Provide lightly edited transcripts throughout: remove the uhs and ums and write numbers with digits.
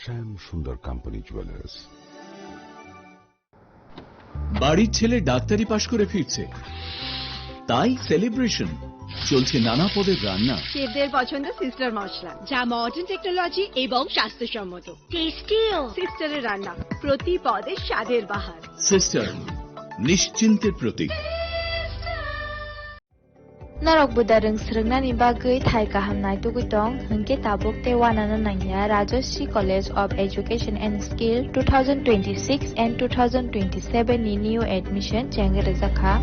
শ্যাম সুন্দর company jewellers. বাড়ির ছেলে ডাক্তারি পাশ করে ফিরছে, তাই সেলিব্রেশন চলছে নানা পদের রান্না। শেফদের পছন্দ সিস্টার মশলা, যা মডার্ন টেকনোলজি এবং স্বাস্থ্যসম্মত। টেস্টিও সিস্টারের রান্না, প্রতি পদে স্বাদের বাহার। Sister, নিশ্চিন্তের Pratik. Narok budareng srengna ni bagai thai kaham nai tugutong hengke tabuk te wanana nanya Rajashri College of Education and Skill 2026 and 2027 ni new admission chengge rezakha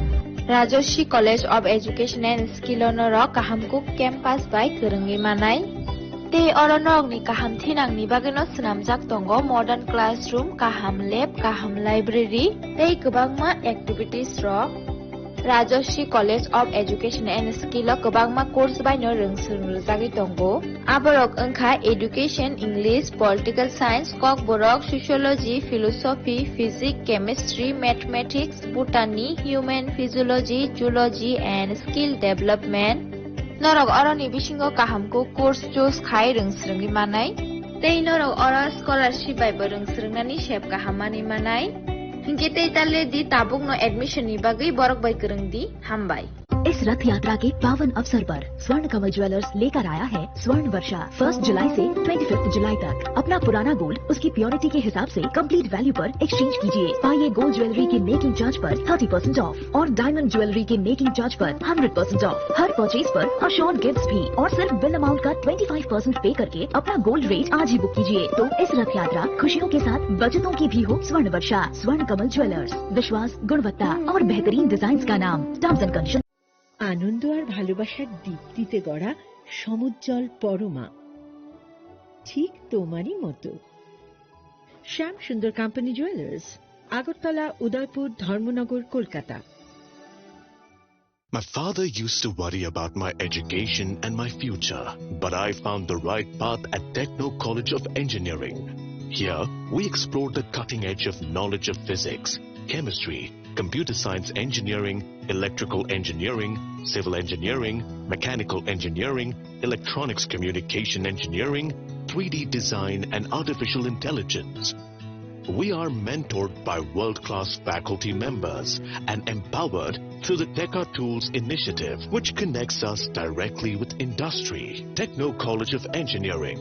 Rajashri College of Education and Skill onorok kaham kuk campus by kerenggi manai te oronok ni kaham thinang ni bageno snamjak tongo modern classroom, kaham lab, kaham library tei kwbangma activities rok Rajashri College of Education and Skill o kwbangma course baino rongsung rwjagui tongo. Aborok wngkha Education, English, Political Science, Kok Borok, Sociology, Philosophy, Physics, Chemistry, Mathematics, Botany, Human Physiology, Zoology and Skill Development. Norok oroni bisingo kahamko course choose khai rongsrungni manai. Tei norok ora scholarship bai bo rongsrungnani sep kahamani manai. Hingke tei talle di tabuk no admission ni bagai borok bai kereng di hambai. इस रथ यात्रा के पावन अवसर पर स्वर्ण कमल jewellers लेकर आया है स्वर्ण वर्षा। 1 जुलाई से 25 जुलाई तक अपना पुराना गोल्ड उसकी प्योरिटी के हिसाब से कंप्लीट वैल्यू पर एक्सचेंज कीजिए। पाइए गोल्ड ज्वेलरी के मेकिंग चार्ज पर 30% ऑफ और डायमंड ज्वेलरी के मेकिंग चार्ज पर 100% ऑफ। हर परचेज पर अश्योर्ड गिफ्ट्स भी और सिर्फ बिल अमाउंट का 25% पे करके अपना गोल्ड रेट आज ही बुक कीजिए। तो इस रथ यात्रा खुशियों के साथ बचतों की भी हो। स्वर्ण वर्षा, स्वर्ण कमल ज्वेलर्स, विश्वास, गुणवत्ता और बेहतरीन डिजाइन का नाम। Terms and condition. আনন্দ আর ভালোবাসার দীপ্তিতে গড়া সমুজ্জ্বল পরমা, ঠিক তোমারই মতো। শ্যাম সুন্দর company jewellers, Agartala, Udaipur, Dharmanagar, Kolkata. My father used to worry about my education and my future, but I found the right path at Techno College of Engineering. Here, we explored the cutting edge of knowledge of physics, chemistry, computer science engineering, electrical engineering, civil engineering, mechanical engineering, electronics communication engineering, 3D design and artificial intelligence. We are mentored by world-class faculty members and empowered through the Teka Tools initiative, which connects us directly with industry. Techno College of Engineering.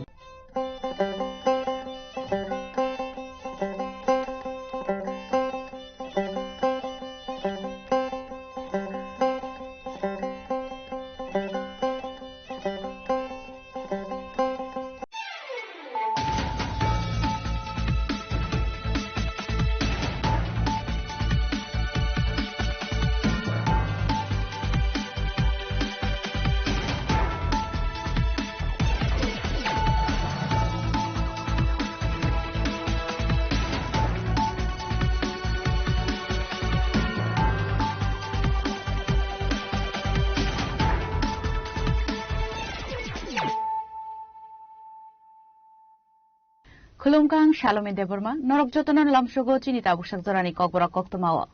Khulumkang Shalome Deborma, Norok Jotonan Lamshogo Chinita Bushak Dorani Kokbora Koktomawa.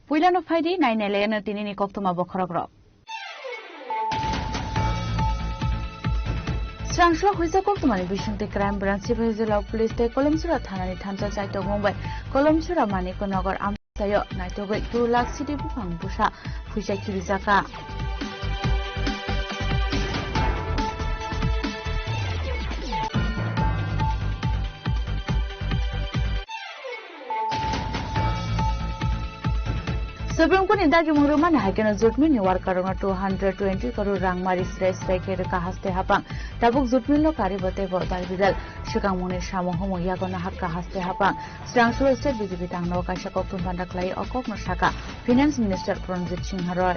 Puilano Faidi, 9 Elena Tinini Koktoma Bokorogro. Strangslo Huiza Koktomani Bishunte Crime Branch Civil Police Te Kolomsura Thanani Thamsa Saito Mumbai, Kolomsura Maniko Nogor Amsayo, Naitogo 2 lakh City Bufang Busha, Pusha Kirizaka. Supreme Court indagi mungruman haikena jutmin ni warkarona 220 crore rangmari stress reke kahaste hapang tabuk jutmin lo karibate bodal bidal shukang munir samohomo yagona hak kahaste hapang Strangslo state BJP tangno kaisa koktum pandaklai okok no saka finance minister Pranjit Singh Roy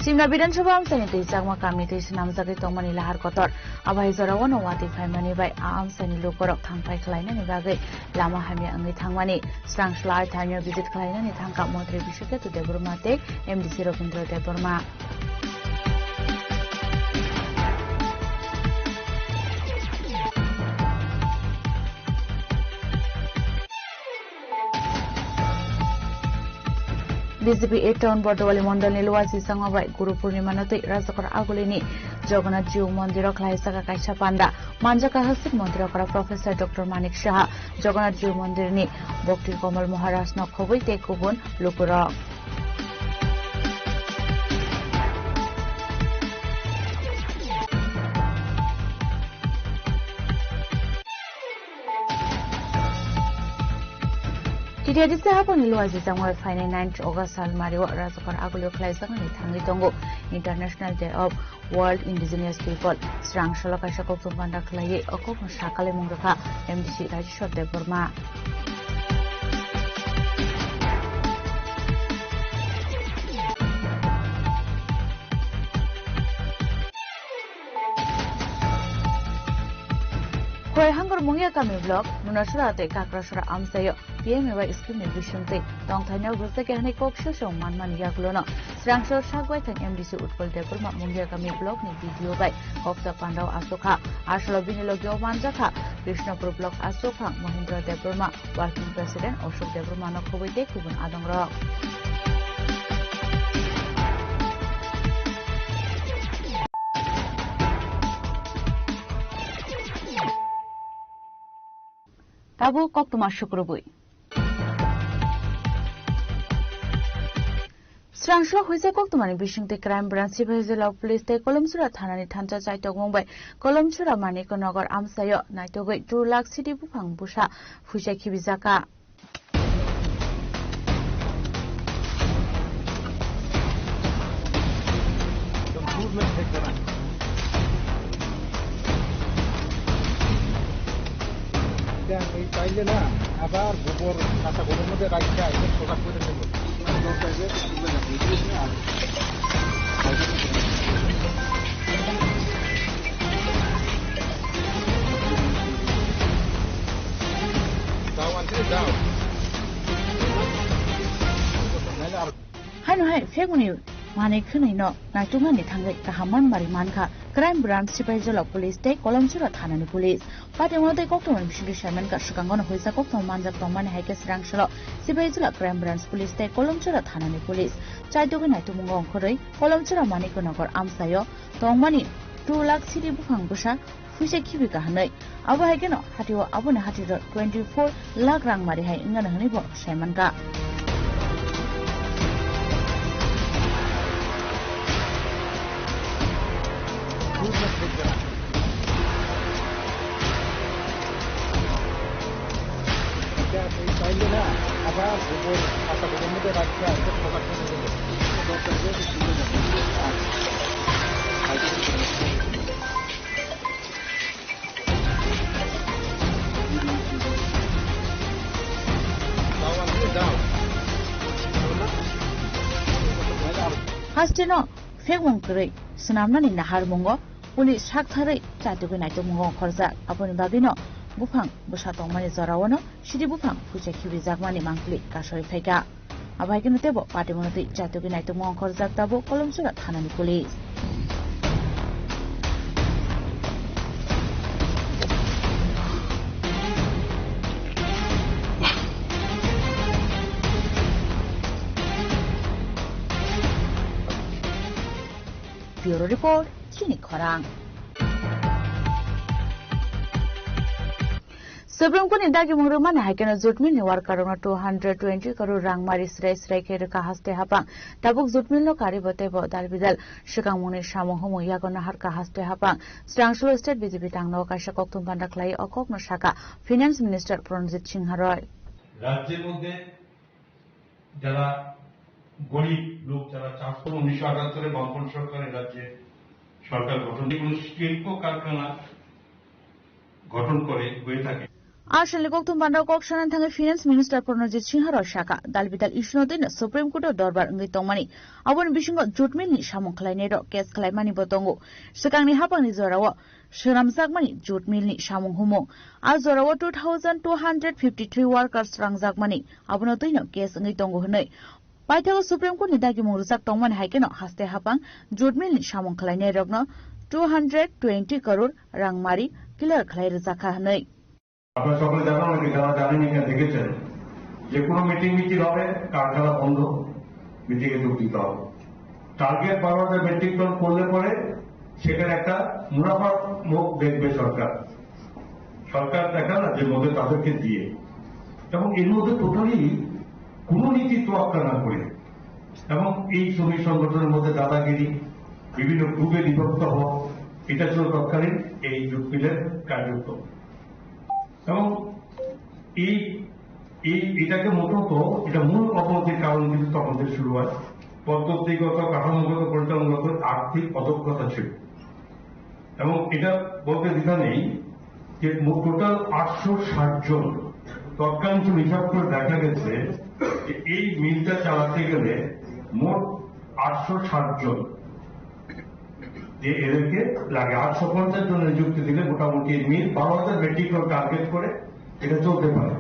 Simna Bidansabha Amsani Tisagma Kamiti Sinamzaki Tomani Lahar Kotor, Abai Zorawan Wati Famani by Amsani Lukorok Tangpai Kleina Nivagi, Lama Hamia Angi Tangmani, Strang Slide Tanya visit Kleina Nitanga Montri Bishaka to Deburmate, MDC Rovindra Deburma. BJP 8 town Bardowali mandal নিলুয়া জিসাংবাই গুরু পূর্ণিমা নতে রাজকর আগুলিনি জগন্নাথ জিউ মন্দির খাইসাকা কাইসা পান্ডা মানজাকা হাসিক মন্দির করা professor doctor Manik Saha Jagannath জিউ মন্দির নি ভক্তির কমল মহারাজ নখবই তে কুবন লোকর Tiada siapa ni luar jejak mulai final 9 August Salmario Razakar Agulio Klaisang ni Tangi Tongo International Day of World Indigenous People Serang Shalaka Shakok Tumpanda Klaye Okok Shakale Mungraka MDC Rajishwar Deburma Koi hanggar mungia kami blog nunasura te kakrasura amsayo PMA scheme ni bishunte tong thanya guste ke hani koksho sho manman yaklono srangshor shagwai thang MDC utpol depur ma mungia kami blog ni video bai kokta pandau asokha ashlo binilo gyo manjakha krishnapur blog asokha Mahindra depur ma working president Ashok depur ma nokhobai de kubun adongra Tabu kok tumas syukurubui. Srangslo huise kok tumani bishungte crime branch bhejela police te kolomsura thanani thancha chaitok mumbai kolomsura Manikonagar amsayo naitogoi 2 lakh city bufang busha fuisa khibijaka এই চাইলে না আবার গোবর কাঁচা গোবর মধ্যে রাখতে আইলে প্রকাশ করে দেব Haino hai feguni mane khunai no naitungani thangai kahaman mari manka crime branch sipaijala police te kolomsura thanani police pati monte kokton bishingi shaman ka shikangona hoisa kokton manjak tomane haike srangshalo sipaijala crime branch police te kolomsura thanani police chaidogi naitumung ongkhorei kolomsura Manikonagar amsayo tongmani 2 lakh city bufang busha fuise khibika hanai abo haikeno hatiwa abone hatiro 24 lakh rang mari hai ingana hani bo shaman ka চাইলে না আবার গোবর কাঁচা গোবর মধ্যে রাখতে আইলে প্রকাশ করে দেব Hasteno fegwong kre sunamnani nahar mongo police hakthare chatugo naito mongo khorja aponi bagino bufang busha tongmani zorawono shiri bufang fuche khibi jagmani mangli kasori phaika abaigino tebo pati monoti chatugo naito mongo khorja tabo kolomsura thanani police Bureau Report, Chini Korang. Supreme Court indagi mungruman haikena jutmil ni warkarona 220 crore rang mari srai kere kahaste hapang tabuk jutmil no karibote bo dalbidal shikang muni samohomo yagona har kahaste hapang Srangshlo State BJP tangno kasha koktum panda klai okok no shaka Finance Minister Pranjit Singha Roy রাজ্যের মধ্যে যারা গরিব লোক যারা 1978 বামপন্থী সরকারের রাজ্যে সরকার গঠন কোন শিল্প কারখানা গঠন করে হয়ে থাকে Ashali koktum panda kok shanan thang Finance Minister Pranjit Singha Roy shaka dalbidal ishnodin Supreme Court dorbar ngai tongmani abon bisingo jutmil ni samong khlainai ro case khlaimani botongo sikangni hapangni jorawo Shiramjakmani jutmil ni samong humo al jorawo 2253 workers rangjakmani abono toino case ngai tongo hnai Paithago Supreme Court ni dagi murujak tongmani haikeno haste hapang jutmil ni samong khlainai rokno 220 crore rangmari clear khlai rjakha hnai আপনারা সকলে জানেন নাকি যারা জানেন এখানে দেখেছেন যে কোনো মিটিং হবে কারখানা বন্ধ মিটিংয়ে যোগ দিতে হবে। টার্গেট 12,000 মেট্রিক টন করলে পরে সেখানে একটা মুনাফার মুখ দেখবে সরকার দেখা না যে মধ্যে তাদেরকে দিয়ে, এবং এর মধ্যে টোটালি কোন নীতি তোয়াক্কা না করে, এবং এই শ্রমিক সংগঠনের মধ্যে দাদাগিরি, বিভিন্ন গ্রুপে বিভক্ত হওয়া, এটা ছিল তৎকালীন এই জুট মিলের কার্যক্রম। এবং এটাকে মোটামুটি এটা মূল অবনতির কারণ কিন্তু তখন থেকে শুরু হয়। পদ্ধতিগত, কাঠামোগত, পরিচালনাগত আর্থিক অদক্ষতা ছিল, এবং এটা বলতে দ্বিধা নেই যে টোটাল 860 জন তৎকালীন হিসাব করে দেখা গেছে যে এই মিলটা চালাতে গেলে মোট 860 জন যে এদেরকে লাগে। 850 জন নিযুক্তি দিলে মোটামুটি মিল 12,000 মেট্রিক টন টার্গেট করে এটা চলতে পারে।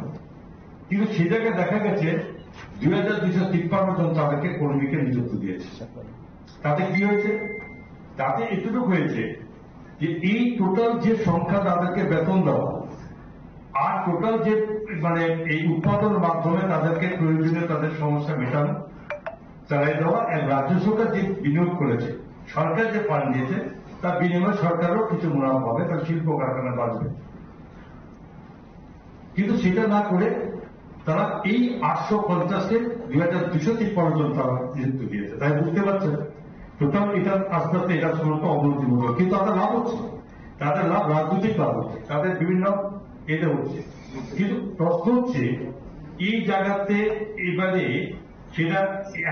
কিন্তু সেটাকে দেখা গেছে 2,253 জন তাদেরকে কর্মীকে নিযুক্তি দিয়েছে। তাতে কি হয়েছে? তাতে এতটুকু হয়েছে যে এই টোটাল যে সংখ্যা তাদেরকে বেতন দেওয়া আর টোটাল যে মানে এই উৎপাদনের মাধ্যমে তাদেরকে প্রয়োজনীয় তাদের সমস্যা মেটানো চালাই দেওয়া, এবং রাজ্য সরকার যে বিনিয়োগ করেছে, সরকার যে ফান্ড দিয়েছে তার বিনিময়ে সরকারও কিছু মুনাফা পাবে, তার শিল্প কারখানা বাঁচবে। কিন্তু সেটা না করে তারা এই 850-কে 2,253 জন তারা নিযুক্তি দিয়েছে। তাই বুঝতে পারছেন টোটাল এটা আস্তে আস্তে এটা মূলত অবনতিমূলক। কিন্তু তাদের লাভ হচ্ছে, তাদের লাভ রাজনৈতিক লাভ হচ্ছে, তাদের বিভিন্ন এটা হচ্ছে। কিন্তু প্রশ্ন হচ্ছে এই জায়গাতে এবারে সেটা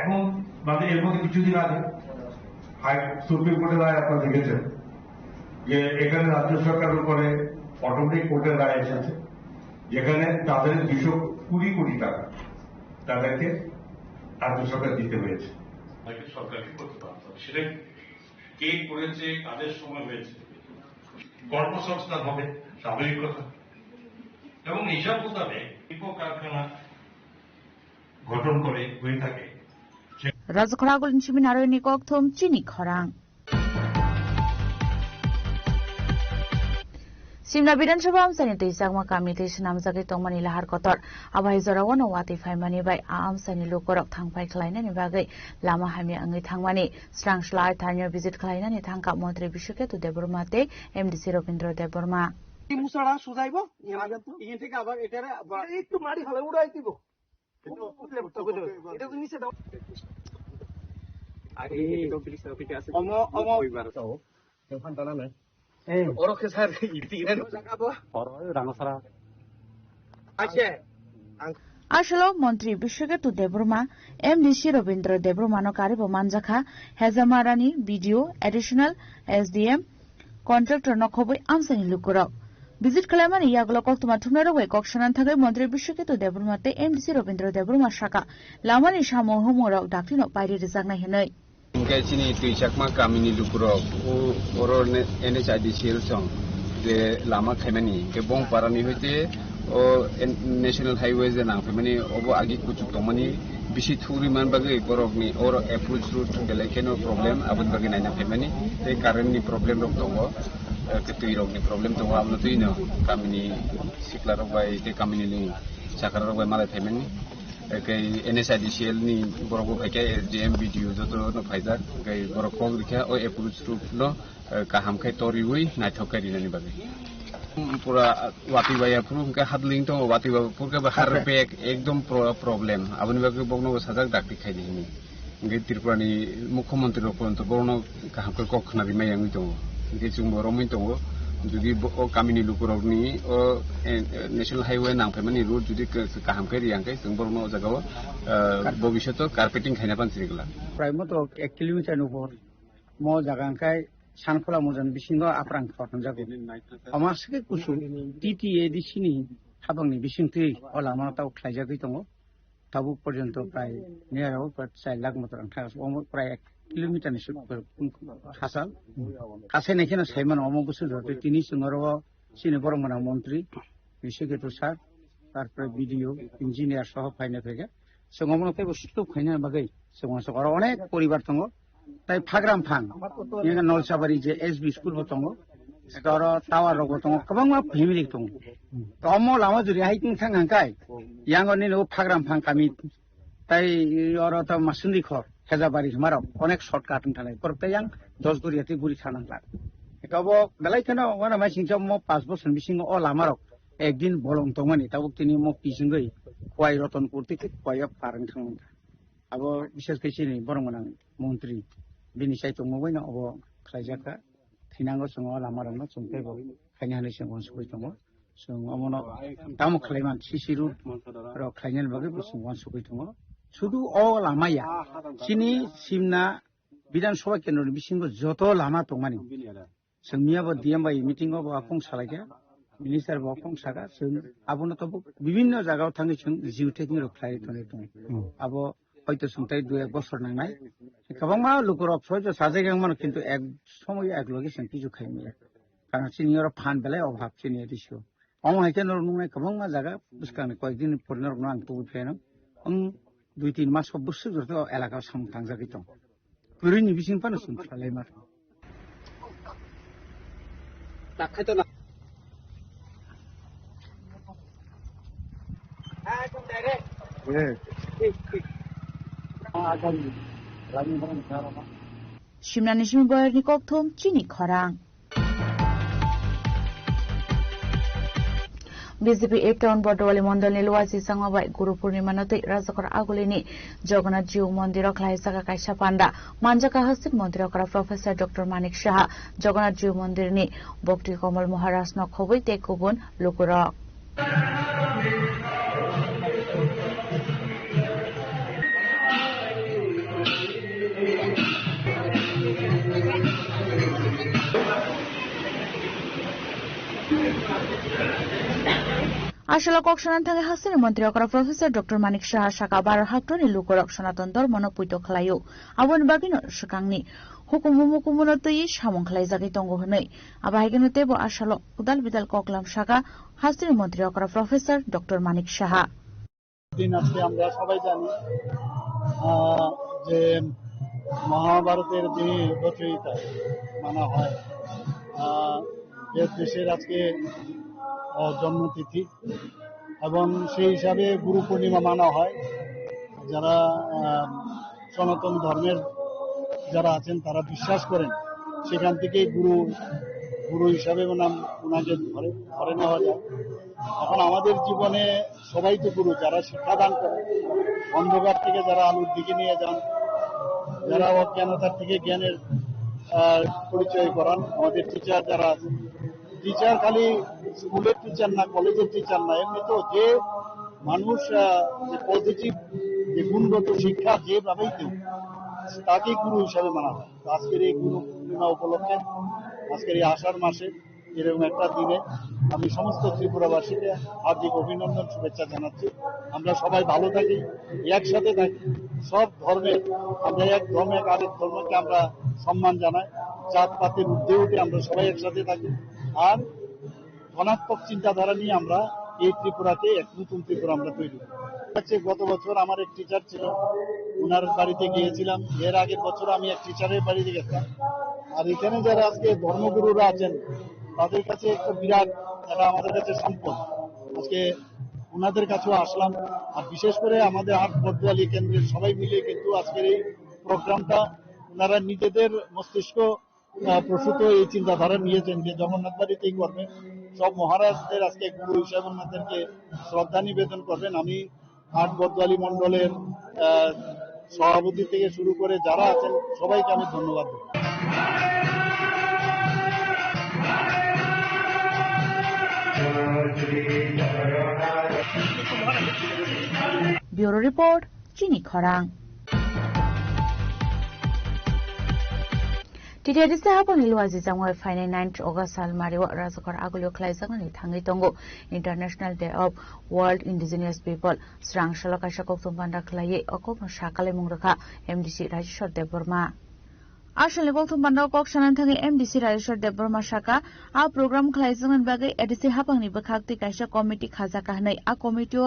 এখন মানে এর মধ্যে কিছুদিন আগে সুপ্রিম কোর্টের রায় আপনারা দেখেছেন যে এখানে রাজ্য সরকারের উপরে অটোমেটিক কোর্টের রায় এসেছে, যেখানে তাদের 220 কোটি টাকা তাদেরকে রাজ্য সরকার দিতে হয়েছে। সরকারকে করতে পারত, সেটা কে করেছে, কাদের সময় হয়েছে, কর্মসংস্থান হবে স্বাভাবিক কথা, এবং হিসাব মোতাবেক শিল্প কারখানা গঠন করে হয়ে থাকে। রাজখরাগুল ইনসিমিন আরো নিকক থম চিনি খরাং Simna Vidansabha Amsani Teisagma Kamite Sinamzaki Tongmani Lahar Kotor Abai Zorawan Wati Faimani by Amsani Lukorok Tangpai Kleina Nibagay Lama Hami Angi Tangmani Strang Shlai Tanya visit Kleina Nitanga Montri Bishuke to Debormate MDC Robindro Deborma মুসাড়া সুজাইব ইন থেকে আবার এটা একটু মারি ফেলে উড়াই দিব এটা তো নিচে দাও আরে এটা ফিলিক্স অফিসে আছে ওইবার তো ওখান টানা না এই ওরকে স্যার ইতিরেন জায়গা বড় রাঙছড়া আছে Ashalo Montri Bishuke to Deborma MDC Robindro Debormano Karibo Manjaka Hezamarani video additional SDM contractor Nokoboy Amsani Lukurok Visit Kalamani Yaglokok to Matumero way Kokshanan Tagay Montri Bishuke to Debormate MDC Robindro Deborma Shaka Lamani Shamo Homorok Doctrino Piri Dizagna Henai Gachini Tuichakma Kamini Lukurok or NHIDCL song the Lama Kemeni Kebong Parani o national highways and Amfamani over Agikutu Tomani Bishi Turiman Bagay Borogni or approach route to the Lekeno problem Abud Bagana Family they currently problem of Togo the problem to Amlatino Kamini Siklar by the Kamini Sakara by Mother Family NSIDCL ni Borogo SDM video no Pfizer Borokogrika or approach route no Kahamkai Toriwi Natoka in anybody. পুরা ওয়াতিবায়া পুরুমকে হাদলিং তো ওয়াতিবা পুরকে হারপে একদম problem আবনিবাকে বগনো সাজাক ডাক্তি খাই দিনি গে ত্রিপুরানি মুখ্যমন্ত্রী রপন্ত বড়নো কাহামকে কখনারি মায়াঙ্গি তো গে চুংবো রমই তো যদি ও কামিনি লুকুরনি ও national highway নামফাইমানি root যদি কাহামকে রিয়াঙ্কে जों বড়নো জায়গাও ভবিষ্যতে কার্পেটিং খাইনা পানছিগলা প্রায় মতো 1 কিলোমিটার উপর ম জায়গাঙ্কাই সানফলা মজান বিসিঙ্গ আপ্রাং খতন যাবে আমার সকে কুসু টিটিএ দিছিনি হাবাংনি বিসিংতি অলামাতাও খাইজাগৈ দङ তাবুক পর্যন্ত প্রায় নিয়ারাও 4 লাখ মতো থাকা প্রায় 1 কিলোমিটারনি হাসাল কাছে নেখানে সাইমান অমগুসু ধরতে তিনি সঙ্গরও সিনে বরমনা মন্ত্রী বিশেষজ্ঞ স্যার তারপরে বিডিও ইঞ্জিনিয়ার সহ ফাইনে থেকে সঙ্গমনতে বস্তু ফাইনে বাগৈ সঙ্গস আর অনেক পরিবার দङ তাই ফাগ্রাম ফাং এখানে নলসাবাড়ি যে এসবি স্কুল দङ এটা টাওয়ার রগ দङ गोबां ফ্যামিলি दङ তো অমল আমা জুরি হাইকিং থাঙ্গাঙ্কাই ইয়াঙ্গনি নো ফাগ্রাম ফাং কামি তাই ওরা তো মাসুন্দি খর হেজাবাড়ি মারক অনেক শর্টকাট থানায় পরতাই আং 10 গুরিয়াতে গুরি থানাংলা এটাবো বেলাই কেন ওনা মাইসিংসা ম 5 বছর বিসিং ও লামারক একদিন বলং তমানি তাবো তিনি ম পিসিংগই খোয়াই রতনপুর থেকে খোয়াই ফারাং থাং আবো বিশেষ কইছিনি বরংমনাং মন্ত্রী बिनि साइतो मबैना अब खायजाका थैनांगो संगो लामारंनो संथायबो खायनानै संगो सबै दङ जों अमनो दाम खालायमान सिसिरु र खायनाल बागै संगो सबै दङ শুধু অ লামায়া চিনি সিমনা বিধানসভা কেন্দ্রनि बिसिंगो जत लामा दंमानि जोंनियाबो डिएमबाई मिटिंआव आफं सालायगा मिनिस्टार बाफं सागा जों आबोनो तो বিভিন্ন জায়গায় थाङै जों जिउ टेकिं रख्लाय थने दं आबो হয়তো সংতাই 2-1 বছর নাংনাই गोबां लोगोर प्रयो साजायगांमान किन्तु एक समय एक लगे जों किजु खायमि कारण सिनियर फान बेलाय अभाब सिनियर दिसो अम हायके नरनुंनाय गोबां जागा बुसकांनि कयदिन फरनर आं तो फेनो 2-3 मास बोसोर जतो एलाका साम थांजागै दं पुरिनि बिसिं फानो जों खालाय मा दाखायतो ना तुम direct Shimnani Shimboyerni Kokthum Chini Khorang BJP এ টাউন বটওয়ালি মন্ডল নিলওয়াজি সাংবাবাই গুরু পূর্ণিমানতে রাজকর আগলিনি জগন্নাথ জিউ মন্দির খাইসাকা কাইসা পান্ডা মানজাকা হস্তিন মন্দির করা প্রফেসর ডক্টর মানিক সাহা জগন্নাথ জিউ মন্দিরনি ভক্তি কমল মহারাজ নখবই তে কুবুন লুকুরক আসলে কক্সনান থাকে হাসিন মন্ত্রী করা প্রফেসর ডক্টর মানিক সাহা শাখা 12 হাক্টনি লুকরক সনাতন ধর্মন পুইতো খালায়ো আবন বাগিন সুকাংনি হুকুম হুকুমনতই সামং খালাই জাগি তঙ্গ হनै আবাইগেনতে ব আসলে উদাল বিদাল ককলাম শাখা হাসিন মন্ত্রী করা প্রফেসর ডক্টর মানিক সাহা দিন আজকে আমরা সবাই জানি যে মহাভারতের যে রচয়িতা মানা হয় দেশের আজকে জন্মতিথি এবং সেই হিসাবে গুরু পূর্ণিমা মানা হয় যারা সনাতন ধর্মের যারা আছেন তারা বিশ্বাস করেন সেখান থেকেই গুরু হিসাবে ওনাকে ধরে নেওয়া যায় এখন আমাদের জীবনে সবাই তো গুরু যারা শিক্ষাদান করে অন্ধকার থেকে যারা আলোর দিকে নিয়ে যান যারা অজ্ঞানতার থেকে জ্ঞানের পরিচয় করান আমাদের টিচার যারা আছেন টিচার খালি স্কুলের টিচার না কলেজের টিচার না এমনি তো যে মানুষ যে পজিটিভ যে গুণগত শিক্ষা যেভাবেই দেয় তাকে গুরু হিসাবে মানা হয় আজকের এই গুরু পূর্ণিমা উপলক্ষে আজকের এই আষাঢ় মাসে এরকম একটা দিনে আমি সমস্ত ত্রিপুরাবাসীকে হার্দিক অভিনন্দন শুভেচ্ছা জানাচ্ছি আমরা সবাই ভালো থাকি একসাথে থাকি সব ধর্মের আমরা এক ধর্মে আরেক ধর্মকে আমরা সম্মান জানাই জাতপাতের ঊর্ধ্বে উঠে আমরা সবাই একসাথে থাকি আর ধনাত্মক চিন্তাধারা নিয়ে আমরা এই ত্রিপুরাকে এক নতুন ত্রিপুরা আমরা তৈরি করি গত বছর আমার এক টিচার ছিল ওনার বাড়িতে গিয়েছিলাম এর আগের বছর আমি এক টিচারের বাড়িতে গেছিলাম আর এখানে যারা আজকে ধর্মগুরুরা আছেন তাদের কাছে একটা বিরাট এটা আমাদের কাছে সম্পদ আজকে ওনাদের কাছেও আসলাম আর বিশেষ করে আমাদের হাট বটওয়ালি কেন্দ্রের সবাই মিলে কিন্তু আজকের এই প্রোগ্রামটা ওনারা নিজেদের মস্তিষ্ক প্রসূত এই চিন্তাধারা নিয়েছেন যে জগন্নাথ বাড়িতেই করবেন সব মহারাজদের আজকে গুরু হিসাবে ওনাদেরকে শ্রদ্ধা নিবেদন করবেন আমি হাট বটওয়ালি মন্ডলের সভাপতি থেকে শুরু করে যারা আছেন সবাইকে আমি ধন্যবাদ দেব ব্যুরো রিপোর্ট চিনি খরাং টিটিআরডি সাহাबो निलवाजी जांगवाय फाइनाय 9 अगस्त साल मारिवा राजकर आगुलियो खलायजागनि थाङै दंगो international day of world indigenous people स्रां शलकाशा कोक्तम बान्दा खलायै अकनो साकाले मुंगरखा एमडीसी राजेश्वर देवबर्मा আসলে কক্থম বান্দাও কক সানান থাকি এমডিসি রাজেশ্বর দেববর্মা শাখা আ প্রোগ্রাম খালাইজोंन बागै एडिसि हापांनि बखाक्ति कायसा कमिटि खाजाका हनै आ कमिटिओ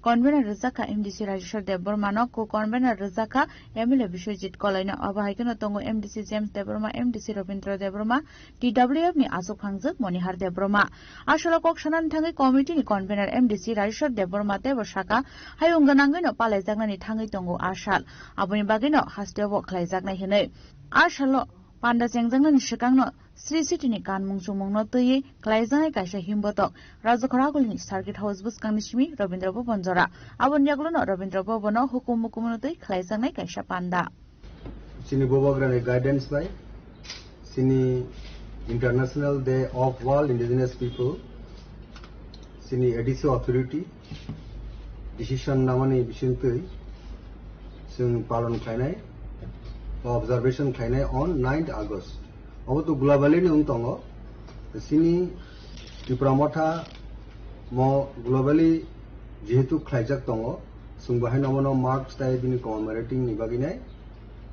कन्वेनर रजाका एमडिसि राजेश्वर देबबर्मानो को कन्वेनर रजाका एमएलए बिश्वजित कलायनो अबाहायकनो तंगो MDC James Debbarma MDC Rabindra Debbarma TWF नि आसुक हांजो मनिहार देबबर्मा आसले কক सानान थाङै कमिटिनि कन्वेनर एमडिसि राजेश्वर देबबर्मा देब शाखा हायुंगनांगैनो पालायजागनानि थाङै तंगो आसाल आबुनि बागैनो हास्टेबो खालायजागनाय हनै आसालो पान्डा जेंजांनि सिगांनो श्री सिटीनि कानमुं सुमुंनो तैयै खालायजानाय कायसा हिमबतक राजखरागुलिनि सार्किट हाउस बुसकांनिसिमि रविन्द्र भवन जरा आबुनियागुलनो रविन्द्र भवनो हुकुम मुकुमनो तै खालायजानाय कायसा पान्डा सिनि बोबाग्रानि गाइडेंस बाय सिनि international day of world indigenous people सिनि एडिसि अथॉरिटी डिसिशन नामानि बिसिंतै जों पालन खालायनाय ऑब्जर्वेशन खालायनाय ऑन 9th August अब तो ग्लोबली नुं तंगो सिनि त्रिपुरामथा म ग्लोबली जेहेतु खालायजाक तंगो जों बाहाय नमनो मार्च टाइ बिनि कमेमोरेटिंग नि बागिनाय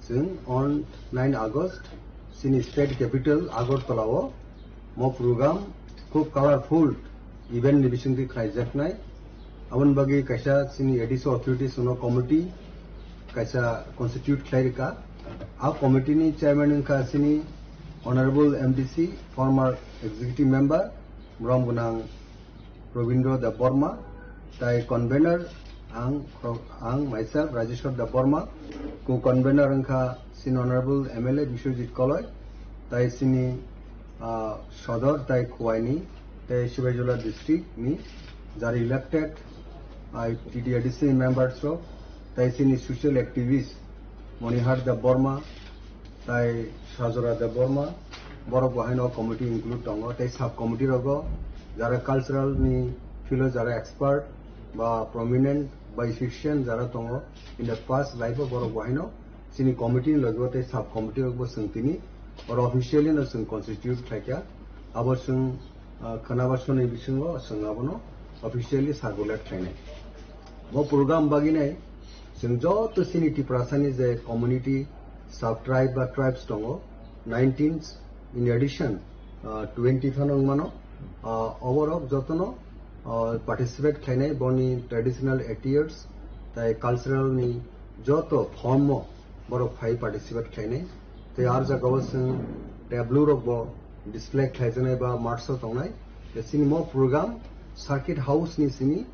जों ऑन 9th August सिनि स्टेट कैपिटल आगरतलाओ म प्रोग्राम खूब कलरफुल इवेंट नि बिसिंति खालायजाकनाय अबन बागि कायसा सिनि एडिसि अथॉरिटी सुनो कमिटी कायसा कन्स्टिट्यूट खालायरिका आ कमिटी नि चेयरमैन का सिनि Honorable MDC, former executive member, Mromgunang Ravindra Deborma, tai convener ang myself Rajeshwar Deborma, co-convener angka sin Honorable MLA Biswajit Koloy, tai sini Sodor tai Kuwaini, tai Shivajola district ni, jari elected TDADC members of, tai sini social activist Monihar Deborma, tai Shazora Deborma, Borok Wahino committee include Tongo, tai sub committee rogo, jara cultural ni philo jara expert, ba prominent, ba physician jara Tongo, in the past life of Borok Wahino, sini committee logo tai sub committee rogo sungtini, or officially no sung constitute khaikya, abo sung khanabashon ni bisingo sungabono, officially circulate khaine. Bo program baginai, sung joto sini tiprasani je community sub-tribe বা tribes tongo 19th in addition 20th mano overall jotono participate khainai boni traditional attires tai cultural ni joto form borok phai participate khainai tai arja gawasung tableau robo display khaijane ba marso tongnai the cinema program circuit house ni sini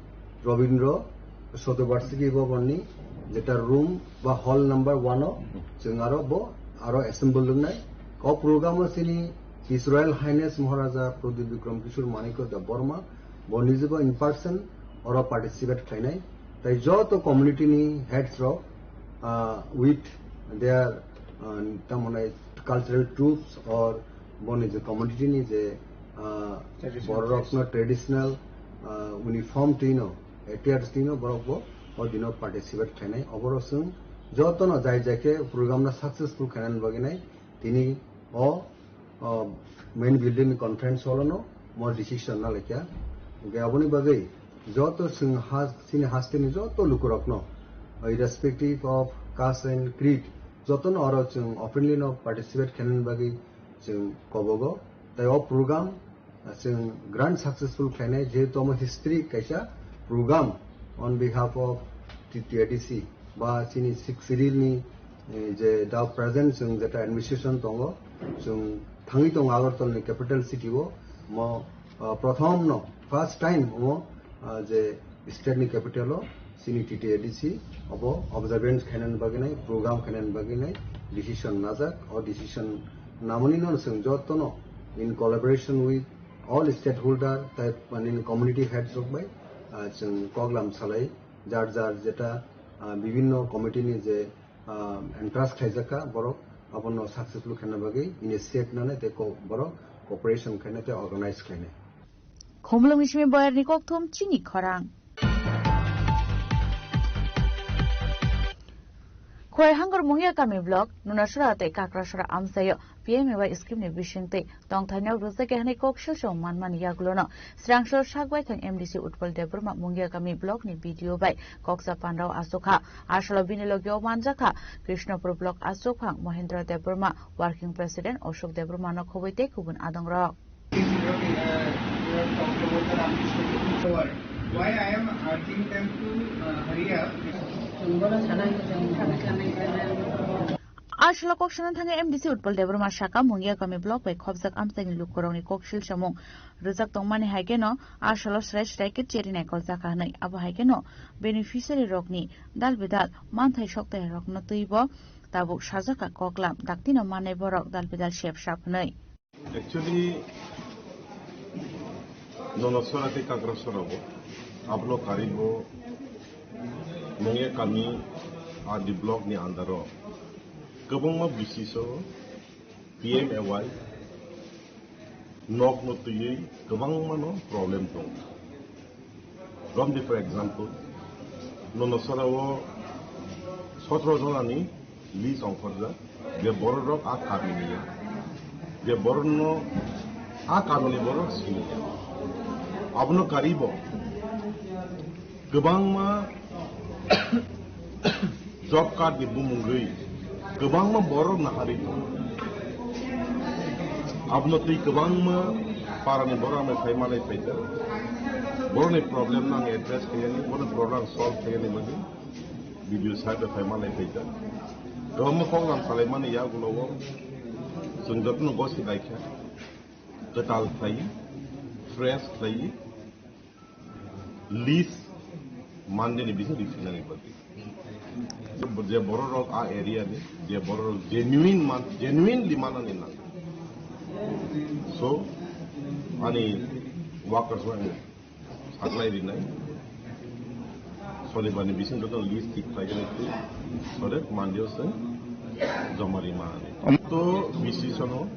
Ravindra Sotobarsiki boni যেটা room বা হল number 1 जों आरो assemble लुनाय को programme सिनी his royal highness Maharaja Pradip Bikram Kishore मानिको देबबर्मा बनिजबो इन पर्सन और पार्टिसिपेट खाइनाय ताइ जतो कम्युनिटी नि हेड्स रो विथ देयर तमनाय कल्चरल ट्रूप्स और बनिज कम्युनिटी नि जे बररत्न ट्रेडिशनल यूनिफॉर्म तिनो एटियर्स तिनो बरबो और दिनो पार्टिसिपेट खाइनाय अबरसुं जतनो जाय जायके प्रोग्राम ना सक्सेसफुल खानान बगिनाय तिनी ओ मेन बिल्डिंग कॉन्फ्रेंस हॉलनो मोर डिसिजन ना लेख्या गाबनि बगै जतो सिं सिनि हास्टेनि जतो लुकुरकनो irrespective of caste and creed जतनो आरो जों ओपनली नो पार्टिसिपेट खानान बगै जों कबगो ताय ओ प्रोग्राम जों ग्रांड सक्सेसफुल खानाय जेतो म हिस्ट्री कैसा programme on behalf of TTADC বা চিনি 6 সিরিল নি যে দা প্রেজেন্ট जों যেটা অ্যাডমিনিস্ট্রেশন দङो जों थाङै दङ আগরতলা ক্যাপিটাল সিটিও म प्रथम न फर्स्ट टाइम म जे स्टेटनि क्यापिटलो सिनि TTADC अब ऑब्जर्वेंस खानान बगिनाय प्रोग्राम खानान बगिनाय डिसिजन नाजाक और डिसिजन नामनि न जों जतनो in collaboration with all state holder type माने कम्युनिटी हेड्स रखबाय जों प्रग्राम सालाय जार जार जेटा विभिन्न कमिटिनि जे एंट्रास खाइजाका बरक अपनो सक्सेसफुल खाना बागै इनिशिएट नाने ते को बरक कोऑपरेशन खाने ते ऑर्गेनाइज खाने खोमलंगिसिमि बयारनि कक्थम चिनि खरां Khoi hangar mungya kami blog nunasra te kakrasra amsayo PMAY scheme ni bishingte tong thanyok rusa ke hani kokshil shom manman yaglono srangshor shagwai thang MDC Utpal Debrma mungya kami blog ni video bai koksa panrao asokha ashalo binilogyo manjakha Krishnapur blog asokhang Mahendra Debrma working president Ashok Debrma no khoboite kubun adongrok. Why I am urging them to hurry up? Ashla kokshanan thanga MDC Utpal Debrma shaka mungya kami blog bai khobjak amsang lukorongni kokshil samung rujak tongmani haikeno ashla sresh racket cheri nai kolzaka nai abo haikeno beneficiary rokni dal bidal manthai shoktai rokno tuibo tabuk sajaka koklam daktino manai borok dal bidal shep shap nai. Actually, nonosarate kagrasarabo ablo karibo mungya kami adi blog ni andaro kabongma bisiso PMAY nok no tuyi kabangma no problem tong romdi for example nonosarawo sotro jonani li songkorja de borok a kaminiya de borno a kamini borok siniya abno karibo kabangma job card di bumungui kebangma borok nahari abno tui kebangma parani borok me sai malai paita borne problem nang address kayani borne problem solve kayani bagi video side sai malai paita kebangma kongam salaiman ya gulowo sunjatnu gosi daikha ketal thai fresh thai list mande ni bisa difinani bagi je borok a area ni je borok genuinely manan ina so ani workers wa saklai dinai sole bani bisin to list tik paigale tu sore mandio se jomari mane to bisisono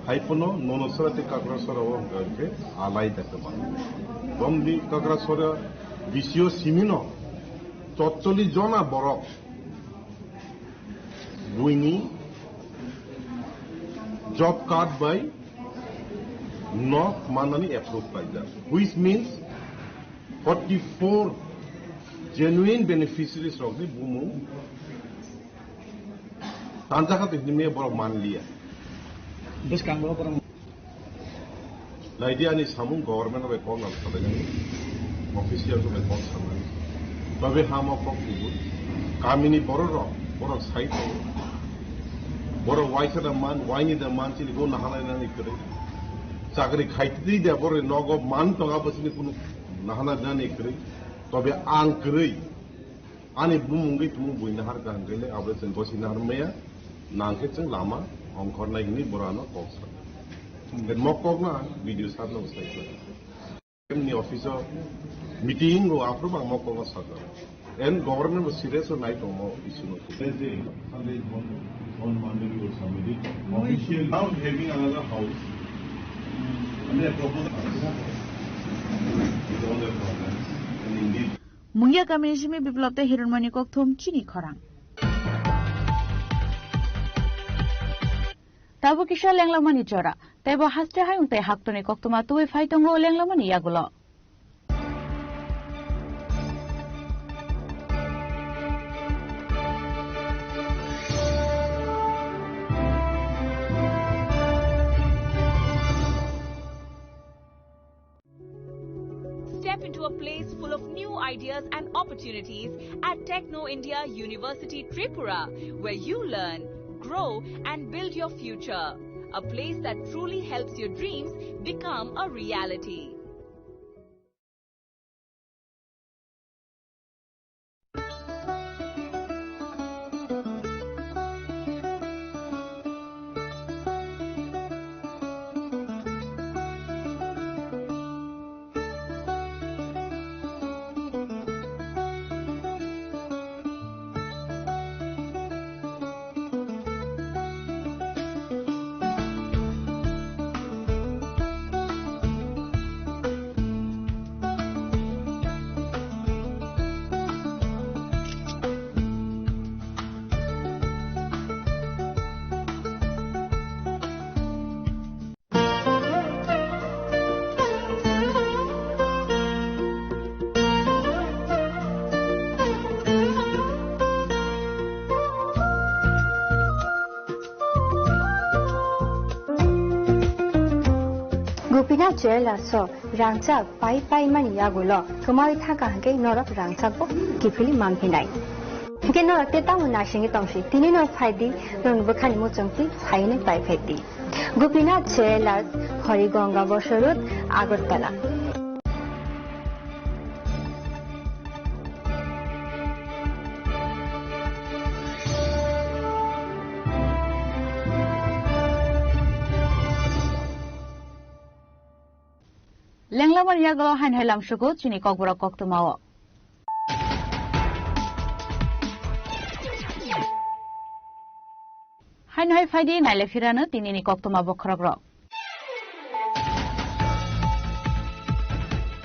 haipono nonosarate kagrasara wa garke alai dakma bomdi kagrasara bisio simino 44 জনা বরক বুইনি job card by not manani approved by that which means 44 genuine beneficiaries of the bumu tanjaka tehni borok man liya bus kanglo porang laidia ni samung government of economic official of economic তবে হামক কুবুর কামিনী বড় বড় site বড় ওয়াইসার মান ওয়াইনি দা মান চিনি গো নাহানাই নানি করে চাকরি খাইতেই দে বড় নগ মান টকা বসিনি কোনো নাহানা জানি করে তবে আং করে আনি বুমুঙ্গি তুমু বইনাহার গান গেলে আবরে সেন বসিনাহার মেয়া নাংকে जों লামা অংকর নাইনি বড়ানো কক্সা এর মকক না ভিডিও সাবনো site ni officer meeting go after bang mo ko saga and government was serious on night mo issue no today on Monday we will submit official now having another house and they propose with all the problems and indeed mungya kamisimi biplopte hironmani kok thom chini khorang Tabu kisha lenglamani chora tebo haste hayung te haktoni koktuma tuwe faitongo lenglamani yagulo Step into a place full of new ideas and opportunities at Techno India University Tripura, where you learn, grow and build your future. A place that truly helps your dreams become a reality. chela so rangchak pai man yagulo kumari thaka hanke norok rangchak bo kifili mamhinai ke norok te tamu na singi tongsi tini no phaidi non bukhani mo chongti phaine pai pheti Gopinath chela Harigonga Bosorut Agartala Lenglamar yagalo han helam shugo chini kokbora koktumao. Han hai faidi naile firana tinini koktuma bokhrogro.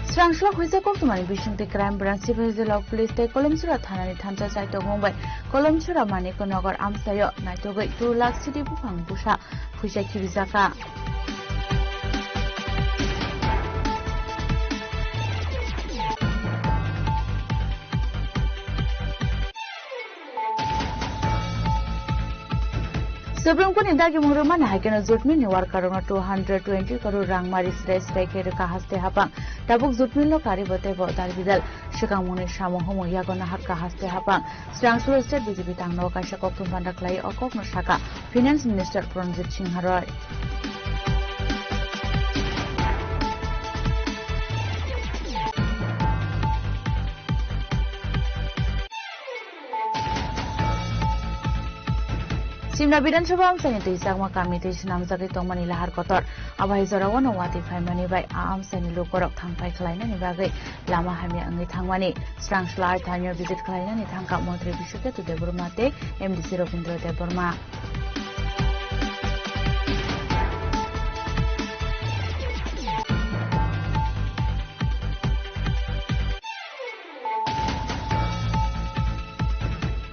Srangshla hoise koktumani bishungti crime branch civil police te Kolomchura thanani thancha saito mumbai Kolomchura maniko nagar amsayo naitogoi 2 lakh city bufang busha phuisa khibizaka. Supreme Court indagi muhruma na hakena jutmin ni warkarona 220 crore rangmari stress package kahaste hapang tabuk jutmin lo kari bote bo darbidal shikamuni samohomo yagona hakka haste hapang Srangshla state BJP tangno kaisa koktum bandaklai okokno shaka finance minister Pranjit Singh Haroy Simna Bidansabha amsani teisakma kamite sinamjagi tongmani lahar kotor abai jorawano wati phaimani bai amsani lokorok thangpai khlainani bagai lama hami angi thangmani Srangshla thanyo visit khlainani thangka mantri Bishwaketu Deborma te MDC Robindra Deborma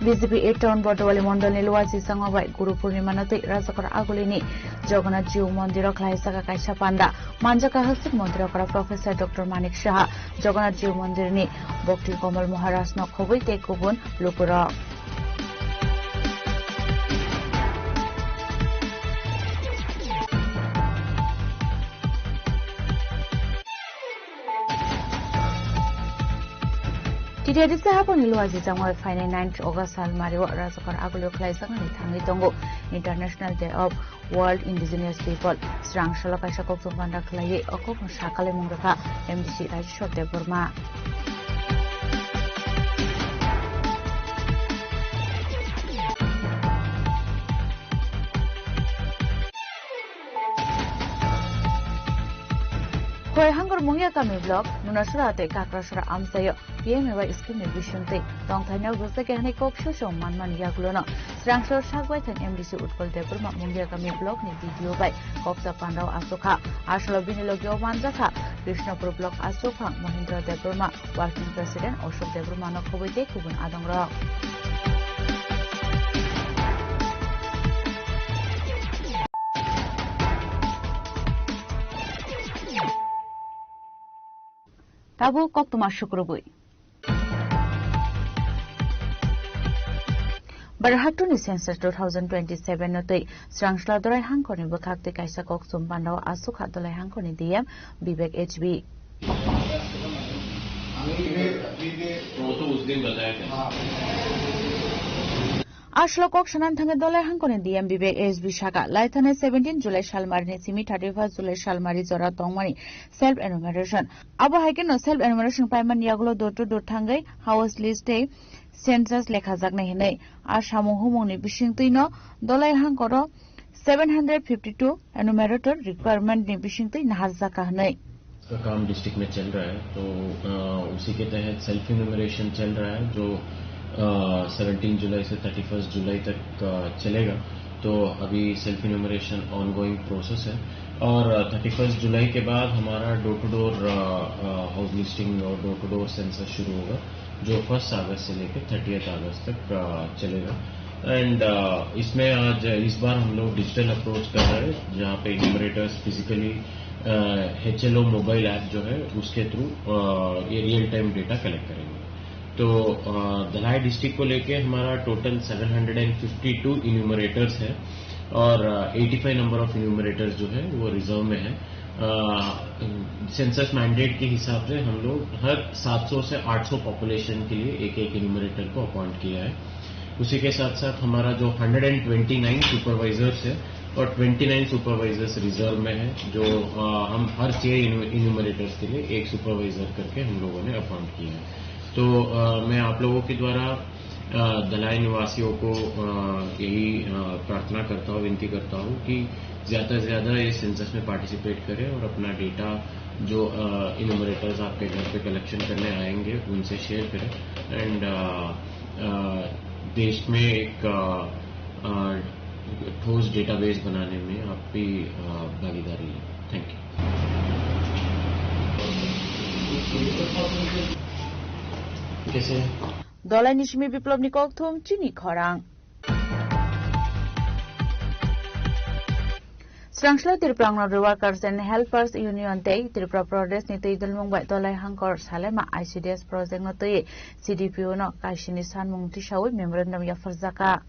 BJP 8 town Botowali Mondal Niluwaji Sangabai Guru Purnima Nati Rajakar Agulini Jagannath Jiu Mondiro Klaisaka Kaisa Panda Manjaka Hasik Mondiro Kara Professor Dr. Manik Shah Jagannath Jiu Mondirni Bhakti Komal Maharaj Nokhobui Tekubun Lupura Tidi sahapon niluwaji jangwai final 9 August salmariwa Rajakar Agulio Klaisaka ni thangi tongo International Day of World Indigenous People Srangshla kaisa koktum banda khlai okokno sakale mungraka MDC Rajeshwar Deborma Koi hangor mungya kami blog nunasura te kakrasura amsayo PMAY scheme ni bishunte tongthanya guste kehne koksho shom manman yaglono Srangshla sagwai than MDC Utkol Deborma mungya kami blog ni video bai koksa pandau asukha ashlo binilogyo manjaka Krishnapur blog asukha Mohindra Deborma working president Ashok Deborma nokhoboite kubun adongra Tabu koktuma shukrubui Barhatuni census 2027 notei Srangshla dorai hangkoni bukhakte kaisa koktum bandao asukha dolai hangkoni DM Vivek HB Ashlokok Shanan Thanga Dolai Hankoni DM Vivek HB Shaka Laithane 17 July Shalmari Simi 31 July Shalmari Zora Tongmani self enumeration Abo Haikeno self enumeration Paiman Yaglo door to door Thangai house list day census lekhajak na hinai Asamo humoni bishingtino Dolai Hankoro 752 enumerator requirement ni bishingti nahajaka hanai का काम district में चल रहा है तो उसी के तहत सेल्फ इन्यूमरेशन चल रहा है जो 17 जुलाई से 31 जुलाई तक चलेगा तो अभी सेल्फ इन्यूमरेशन ऑनगोइंग प्रोसेस है और 31 जुलाई के बाद हमारा door to door house listing और डोर टू डोर सेंसस शुरू होगा जो 1 अगस्त से लेकर 30 अगस्त तक चलेगा एंड इसमें आज इस बार हम लोग डिजिटल अप्रोच कर रहे हैं जहाँ पे इन्यूमरेटर्स फिजिकली HLO मोबाइल ऐप जो है उसके थ्रू ये रियल टाइम डेटा कलेक्ट करेंगे तो धलाई डिस्ट्रिक्ट को लेके हमारा टोटल 752 इन्यूमरेटर्स है और 85 नंबर ऑफ इन्यूमरेटर्स जो है वो रिजर्व में है सेंसस मैंडेट के हिसाब से हम लोग हर 700 से 800 पॉपुलेशन के लिए एक इन्यूमरेटर को अपॉइंट किया है। उसी के साथ साथ हमारा जो 129 सुपरवाइजर्स है और 29 सुपरवाइजर्स रिजर्व में है, जो हम हर 6 इन्यूमरेटर्स के लिए एक सुपरवाइजर करके हम लोगों ने अपॉइंट किया है। तो मैं आप लोगों के द्वारा दलाई निवासियों को यही प्रार्थना करता हूँ, विनती करता हूँ कि ज्यादा से ज्यादा इस सेंसस में पार्टिसिपेट करें और अपना डेटा जो इन्यूमरेटर्स आपके घर पे कलेक्शन करने आएंगे उनसे शेयर करें एंड देश में एक ठोस डेटाबेस बनाने में आपकी भागीदारी है। Thank you. कैसे दलाई निशमी विप्लव निकोक थुम चिनी खरांग Srangsla Tirprang Workers and Helpers Union Day, Tripura Prodes Niti Delmung Dolai Hankor Salema ICDS Project Notoye, CDPO no Kashini San Muntishawi, Memorandum Yafarzaka.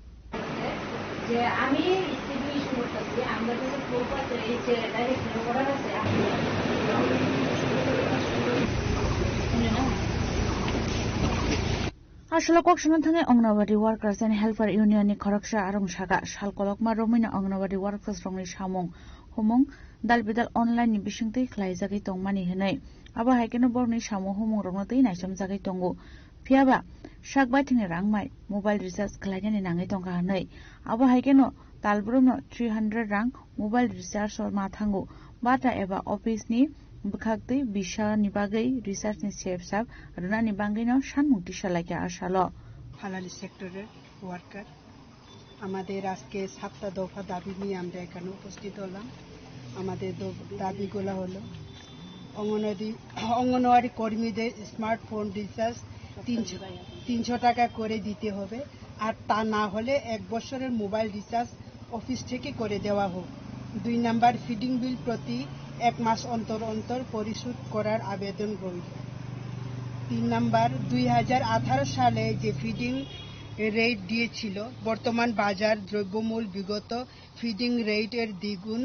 Ashalokok Shantange Ongnawadi Workers and Helper Union Koroksha Arung Shaka, Shalkolok Maromina Ongnawadi Workers from Shamong, Homong, Dalbidal online Bishunti, Klaizaki Tong Mani Hene, Aba Haikeno Borni Shamo Homong Romati, Nasham Zaki Tongo, Piaba, Shak biting a rang mobile research Klagan in Angitonga Hanei, Aba Haikeno, Dalbruno 300 rang, mobile research or Matango, Bata Eva Office ni. Bukakti Bisha Nibagay Research in Sab Runa Nibangino Shan Mutishalaka Ashalo Halali sector worker Amade Raske Sapta Dofa Dabini and Dekano Postitola Amade Dabi Gola Holo Ongonori Kormide smartphone research 300 টাকা করে দিতে হবে আর তা না হলে 1 বছরের mobile recharge office থেকে করে দেওয়া হোক 2 নাম্বার ফিডিং বিল প্রতি 1 মাস অন্তর অন্তর পরিশোধ করার আবেদন রইল 3 নাম্বার 2018 সালে যে ফিডিং রেট দিয়েছিল বর্তমান বাজার দ্রব্যমূল্য বিগত ফিডিং রেটের দ্বিগুণ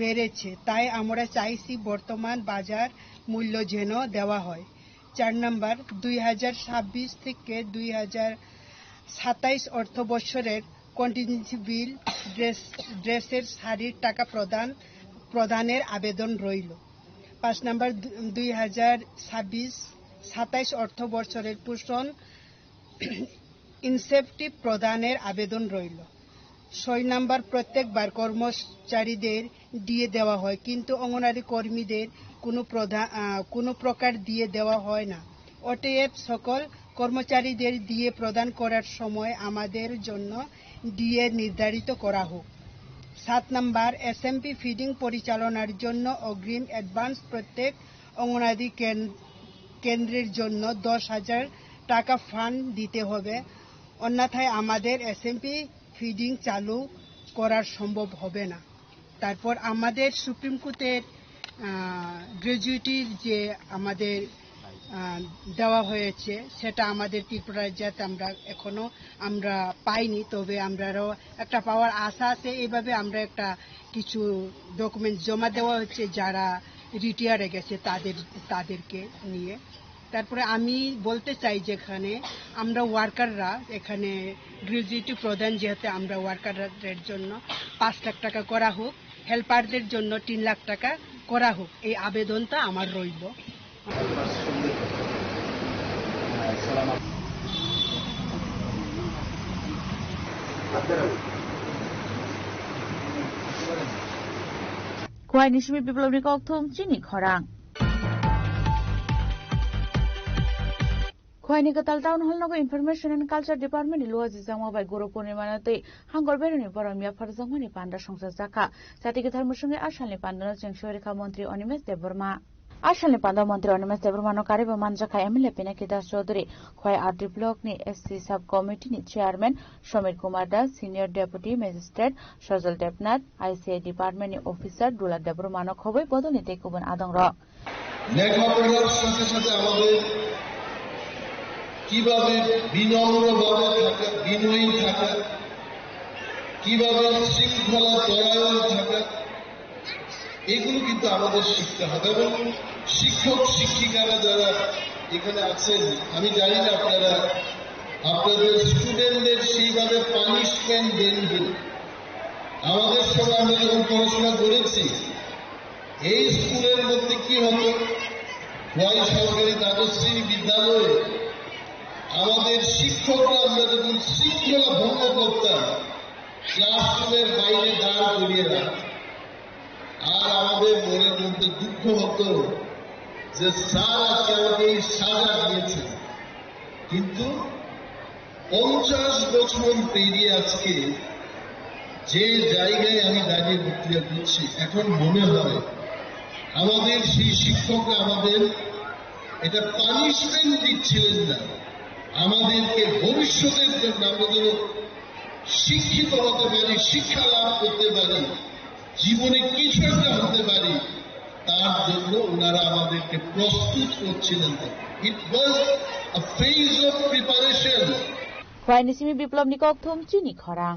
বেড়েছে তাই আমরা চাইছি বর্তমান বাজার মূল্য যেন দেওয়া হয় 4 নাম্বার 2026 থেকে 2027 অর্থবর্ষের কন্টিনজেন্সি বিল ড্রেসের শাড়ির টাকা প্রদানের আবেদন রইল 5 নাম্বার 2026-27 অর্থবর্ষের পোষণ ইনসেন্টিভ প্রদানের আবেদন রইল 6 নাম্বার প্রত্যেকবার কর্মচারীদের দিয়ে দেওয়া হয় কিন্তু অঙ্গনওয়াড়ি কর্মীদের কোনো প্রকার দিয়ে দেওয়া হয় না অতএব সকল কর্মচারীদের দিয়ে প্রদান করার সময় আমাদের জন্য দিয়ে নির্ধারিত করা হোক 7 নাম্বার এসএমপি ফিডিং পরিচালনার জন্য অগ্রিম অ্যাডভান্স প্রত্যেক অঙ্গনওয়াড়ি কেন্দ্রের জন্য 10,000 টাকা ফান্ড দিতে হবে অন্যথায় আমাদের এসএমপি ফিডিং চালু করা সম্ভব হবে না তারপর আমাদের সুপ্রিম কোর্টের গ্র্যাজুইটির যে আমাদের দেওয়া হয়েছে সেটা আমাদের ত্রিপুরা রাজ্যে আমরা পাইনি তবে আমরাও একটা পাওয়ার আশা আছে এইভাবে আমরা একটা কিছু ডকুমেন্ট জমা দেওয়া হচ্ছে যারা রিটায়ারে গেছে তাদেরকে নিয়ে তারপরে আমি বলতে চাই যেখানে আমরা ওয়ার্কাররা এখানে গ্র্যাজুইটি প্রদান যেতে আমরা ওয়ার্কারদের জন্য 5 লাখ টাকা করা হোক হেল্পারদের জন্য 3 লাখ টাকা করা হোক এই আবেদনটা আমার রইল Kuai Nishmi Biplov Nikok Thum Chini Khorang Kuai Nikatal Town Hall Nogo Information and Culture Department Luas Zama by Guru Purnimanate Hangor Beruni Paramia Farzamani Panda Shongsa Zaka Satikatar Mushungi Ashali Pandana Jengshorika Montri Onimes de Burma Ashali Panda Montri Onimes de Burmano Kariba Manjaka Emile Pinakida Chaudhary Kuai Adi Block ni SC Subcommittee ni Chairman Shomir Kumar Das Senior Deputy Magistrate Shazal Depnath ICA Department ni Officer Dula de Burmano Khoboi Bodoni Tekubun Adong Rock লেখাপড়ার সাথে সাথে আমাদের কিভাবে বিনম্রভাবে থাকা বিনয়ী থাকা কিভাবে শৃঙ্খলা পরায়ণ থাকা এগুলো কিন্তু আমাদের শিখতে হবে। এবং শিক্ষক শিক্ষিকারা যারা এখানে আছেন, আমি জানি না আপনারা আপনাদের স্টুডেন্টদের সেইভাবে পানিশমেন্ট দেন কিনা। আমাদের সময় আমরা যখন পড়াশোনা করেছি, এই স্কুলের মধ্যে কি হতো, ওয়াই সরকারি দ্বাদশ শ্রেণী বিদ্যালয়ে আমাদের শিক্ষকরা আমরা যখন শৃঙ্খলা ভঙ্গ করতাম, ক্লাসরুমের বাইরে দাঁড় করিয়ে রাখতাম। আর আমাদের মনের মধ্যে দুঃখ হতো যে স্যার আজকে আমাকে এই সাজা দিয়েছে। কিন্তু 50 বছর পেরিয়ে আজকে যে জায়গায় আমি দাঁড়িয়ে বক্তৃতা করছি, এখন মনে হয় আমাদের সেই শিক্ষকরা আমাদের এটা পানিশমেন্ট দিচ্ছিলেন না, আমাদেরকে ভবিষ্যতের জন্য আমরা যেন শিক্ষিত হতে পারি, শিক্ষা লাভ করতে পারি, জীবনে কিছু একটা হতে পারি, তার জন্য ওনারা আমাদেরকে প্রস্তুত করছিলেন। It was a phase of preparation. খোয়াইনিসিমি বিপ্লব নিকক থমচিনি খরাং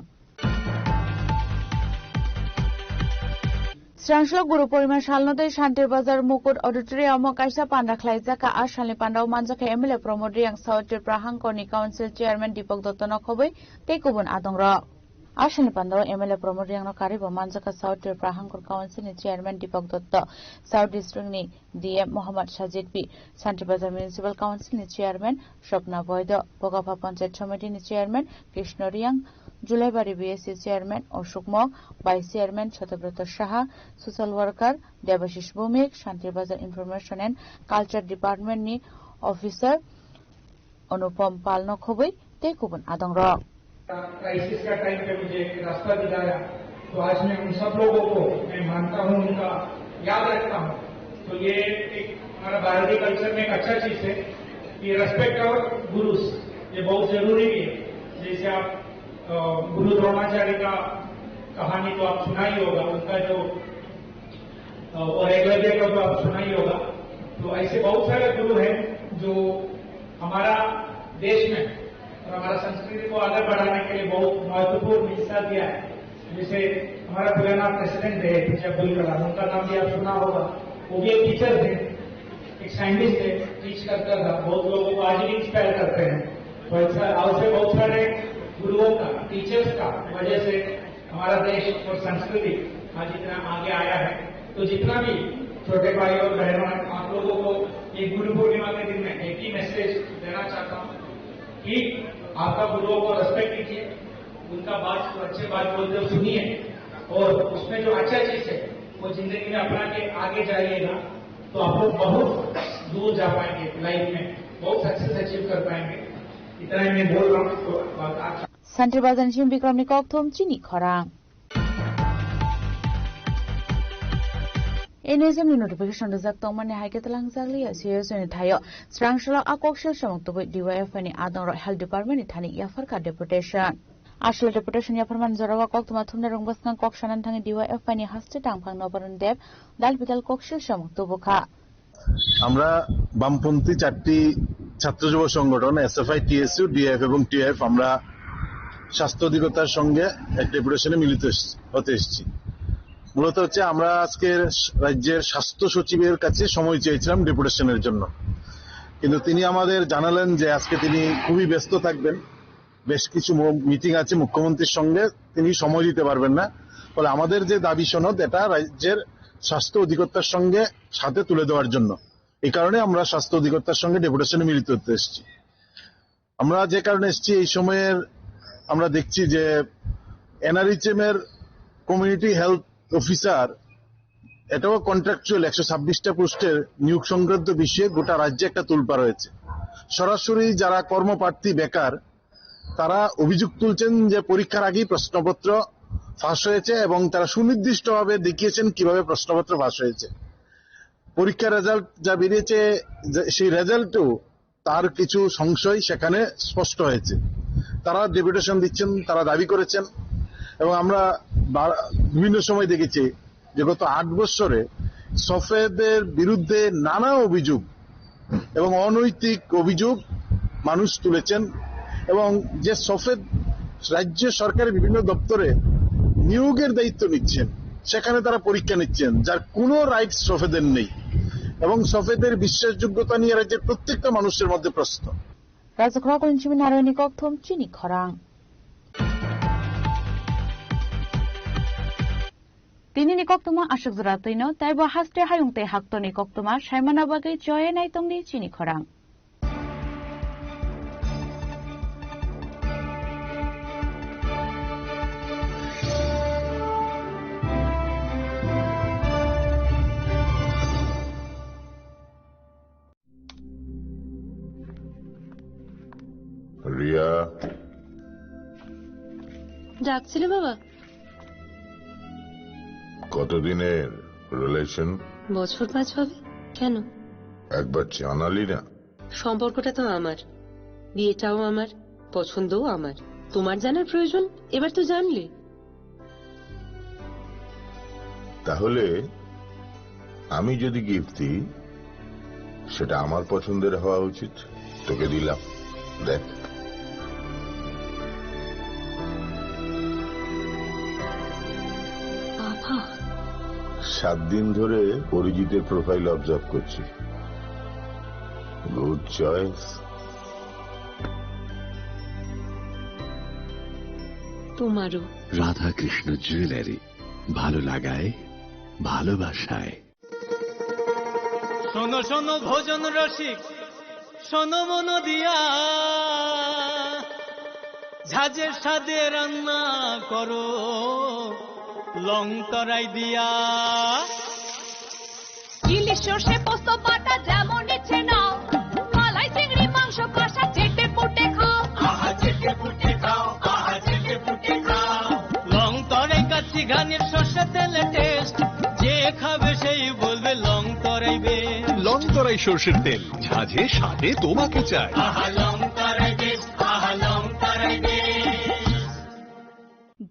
Strangslok guru poriman shalnotai Shantir Bazar Mukut Auditorium kaisa pandra khlaijaka a shalni pandau manjaka MLA Pramod Riang Sautir Prahangkoni Council Chairman Deepak Dotto no khoboi tekubun adongra. A shalni pandau MLA Pramod Riang no karibo manjaka Sautir Prahangkor Council ni Chairman Deepak Dotto, South District ni DM Mohammad Sajid P, Shantir Bazar Municipal Council ni Chairman Shopna Boydo, Bogapha Panchayat Committee ni Chairman Krishna Riang, Julaibari BSC Chairman Ashok Mok, Vice Chairman Chhatabrat Shaha, Social Worker Devashish Bhumik, Shantir Bazar Information and Culture Department ni Officer Anupam Pal no khoboi tekubun adongra. Crisis का time पे मुझे एक रास्ता दिखाया, तो आज मैं उन सब लोगों को मैं मानता हूँ, उनका याद रखता हूँ। तो ये एक हमारा भारतीय कल्चर में एक अच्छा चीज है कि रेस्पेक्ट आवर गुरुस, ये बहुत जरूरी है। जैसे आप गुरु द्रोणाचार्य का कहानी तो आप सुना ही होगा, उनका जो और एकलव्य का तो आप सुना ही होगा। तो ऐसे बहुत सारे गुरु हैं जो हमारा देश में और हमारा संस्कृति को आगे बढ़ाने के लिए बहुत महत्वपूर्ण हिस्सा दिया है। जैसे हमारा पुराना प्रेसिडेंट है पीछे अब्दुल कलाम, उनका नाम भी आप सुना होगा। वो भी एक टीचर थे, एक साइंटिस्ट थे, टीच करता था, बहुत लोगों को आज भी इंस्पायर करते हैं। तो ऐसे बहुत सारे गुरुओं का, टीचर्स का वजह से हमारा देश और संस्कृति आज इतना आगे आया है। तो जितना भी छोटे भाई और बहनों हैं, आप लोगों को ये गुरु पूर्णिमा के दिन में एक ही मैसेज देना चाहता हूँ कि आपका गुरुओं को रेस्पेक्ट कीजिए, उनका बात अच्छे बात बोलते हुए सुनिए, और उसमें जो अच्छा चीज है वो जिंदगी में अपना के आगे जाइएगा, तो आप लोग बहुत दूर जा पाएंगे लाइफ में, बहुत सक्सेस अचीव कर पाएंगे। इतना ही मैं बोल रहा हूँ। तो अच्छा Shantir Bazar Nisim Bikram Nikok Thomchini Khorang. NSM notification rizak tongmani haiketalang zagli serious ni thayo Strangshala akokshil shamok tobai DYF ni adong health department ni thani yafarka deputation. Ashla deputation yafarman zorawa kok tuma thumna rongbasngang kok shanan thangi DYF ni haste tangphang nobarun dev dal bidal kokshil shamok tobukha. আমরা বামপন্থী চারটি ছাত্র যুব সংগঠন SFI, TSU, DF এবং TF আমরা স্বাস্থ্য অধিকর্তার সঙ্গে এক ডেপুটেশনে মিলিত হতে এসেছি। মূলত হচ্ছে আমরা আজকে রাজ্যের স্বাস্থ্য সচিবের কাছে সময় চেয়েছিলাম ডেপুটেশনের জন্য, কিন্তু তিনি আমাদের জানালেন যে আজকে তিনি খুবই ব্যস্ত থাকবেন, বেশ কিছু মিটিং আছে মুখ্যমন্ত্রীর সঙ্গে, তিনি সময় দিতে পারবেন না। ফলে আমাদের যে দাবি সনদ এটা রাজ্যের স্বাস্থ্য অধিকর্তার সঙ্গে সাথে তুলে দেওয়ার জন্য, এই কারণে আমরা স্বাস্থ্য অধিকর্তার সঙ্গে ডেপুটেশনে মিলিত হতে এসেছি। আমরা যে কারণে এসেছি, এই সময়ের আমরা দেখছি যে এনআরএইচএম এর কমিউনিটি হেলথ অফিসার এটাও কন্ট্রাকচুয়াল 126টা পোস্টের নিয়োগ সংক্রান্ত বিষয়ে গোটা রাজ্যে একটা তোলপাড় হয়েছে। সরাসরি যারা কর্মপ্রার্থী বেকার তারা অভিযোগ তুলছেন যে পরীক্ষার আগেই প্রশ্নপত্র ফাঁস হয়েছে এবং তারা সুনির্দিষ্টভাবে দেখিয়েছেন কিভাবে প্রশ্নপত্র ফাঁস হয়েছে। পরীক্ষার রেজাল্ট যা বেরিয়েছে সেই রেজাল্টেও তার কিছু সংশয় সেখানে স্পষ্ট হয়েছে। তারা ডেপুটেশন দিচ্ছেন, তারা দাবি করেছেন, এবং আমরা বিভিন্ন সময় দেখেছি যে গত 8 বছরে সফেদের বিরুদ্ধে নানা অভিযোগ এবং অনৈতিক অভিযোগ মানুষ তুলেছেন, এবং যে সফেদ রাজ্য সরকারের বিভিন্ন দপ্তরে নিয়োগের দায়িত্ব নিচ্ছেন সেখানে তারা পরীক্ষা নিচ্ছেন, যার কোনো রাইটস সফেদের নেই এবং সফেদের বিশ্বাসযোগ্যতা নিয়ে রাজ্যের প্রত্যেকটা মানুষের মধ্যে প্রশ্ন। রাজখরা কলিনচিমি নারায়ণী ককথম চিনি খরাং তিনি নিকক্তমা আশক জরা তৈন তাইব হাস্তে হায়ুংতে হাক্ত নিকক্তমা সাইমানা বাগে জয়ে নাইতংনি চিনি খরাং রিয়া, ডাকছিলে বাবা? কতদিনের রিলেশন? বছর 5 হবে। কেন? একবার জানালি না? সম্পর্কটা তো আমার, বিয়েটাও আমার, পছন্দও আমার। তোমার জানার প্রয়োজন? এবার তো জানলে। তাহলে আমি যদি গিফট দিই সেটা আমার পছন্দের হওয়া উচিত। তোকে দিলাম, দেখ। বাবা, 7 দিন ধরে অরিজিতের প্রোফাইল অবজার্ভ করছি। Good choice. তোমারও। রাধা কৃষ্ণ জুয়েলারি, ভালো লাগায় ভালোবাসায়। শোনো শোনো ভোজন রসিক, শোনো মন দিয়া, ঝাঁঝের সাদে রান্না করো লং তরাই দিয়া। ইলিশ সর্ষে পোস্ত বাটা যেমন ইচ্ছে নাও, মালাই চিংড়ি মাংস কষা চেটে পুটে খাও, আহা চেটে পুটে খাও, আহা চেটে পুটে খাও। লং তরাই কাচ্চি ঘানির সর্ষে তেলে টেস্ট, যে খাবে সেই বলবে লং তরাই বেশ। লং তরাই সর্ষের তেল, ঝাঁঝে স্বাদে তোমাকে চাই। আহা লং তরাই বেশ, আহা লং তরাই বেশ।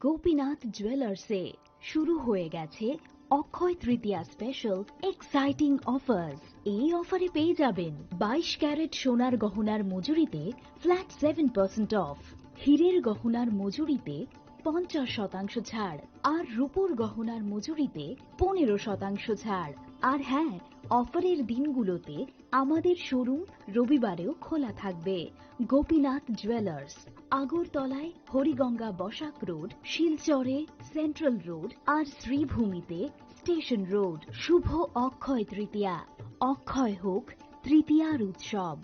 গোপীনাথ জুয়েলার্সে শুরু হয়ে গেছে Akshaya Tritiya special exciting offers. এই অফারে পেয়ে যাবেন 22 ক্যারেট সোনার গহনার মজুরিতে ফ্ল্যাট 7% অফ, হীরের গহনার মজুরিতে 50% ছাড়, আর রূপোর গহনার মজুরিতে 15% ছাড়। আর হ্যাঁ, অফারের দিনগুলোতে আমাদের শোরুম রবিবারেও খোলা থাকবে। গোপীনাথ জুয়েলার্স, আগরতলায় হরিগঙ্গা বসাক রোড, শিলচরে সেন্ট্রাল রোড, আর শ্রীভূমিতে স্টেশন রোড। শুভ অক্ষয় তৃতীয়া, অক্ষয় হোক তৃতীয়ার উৎসব।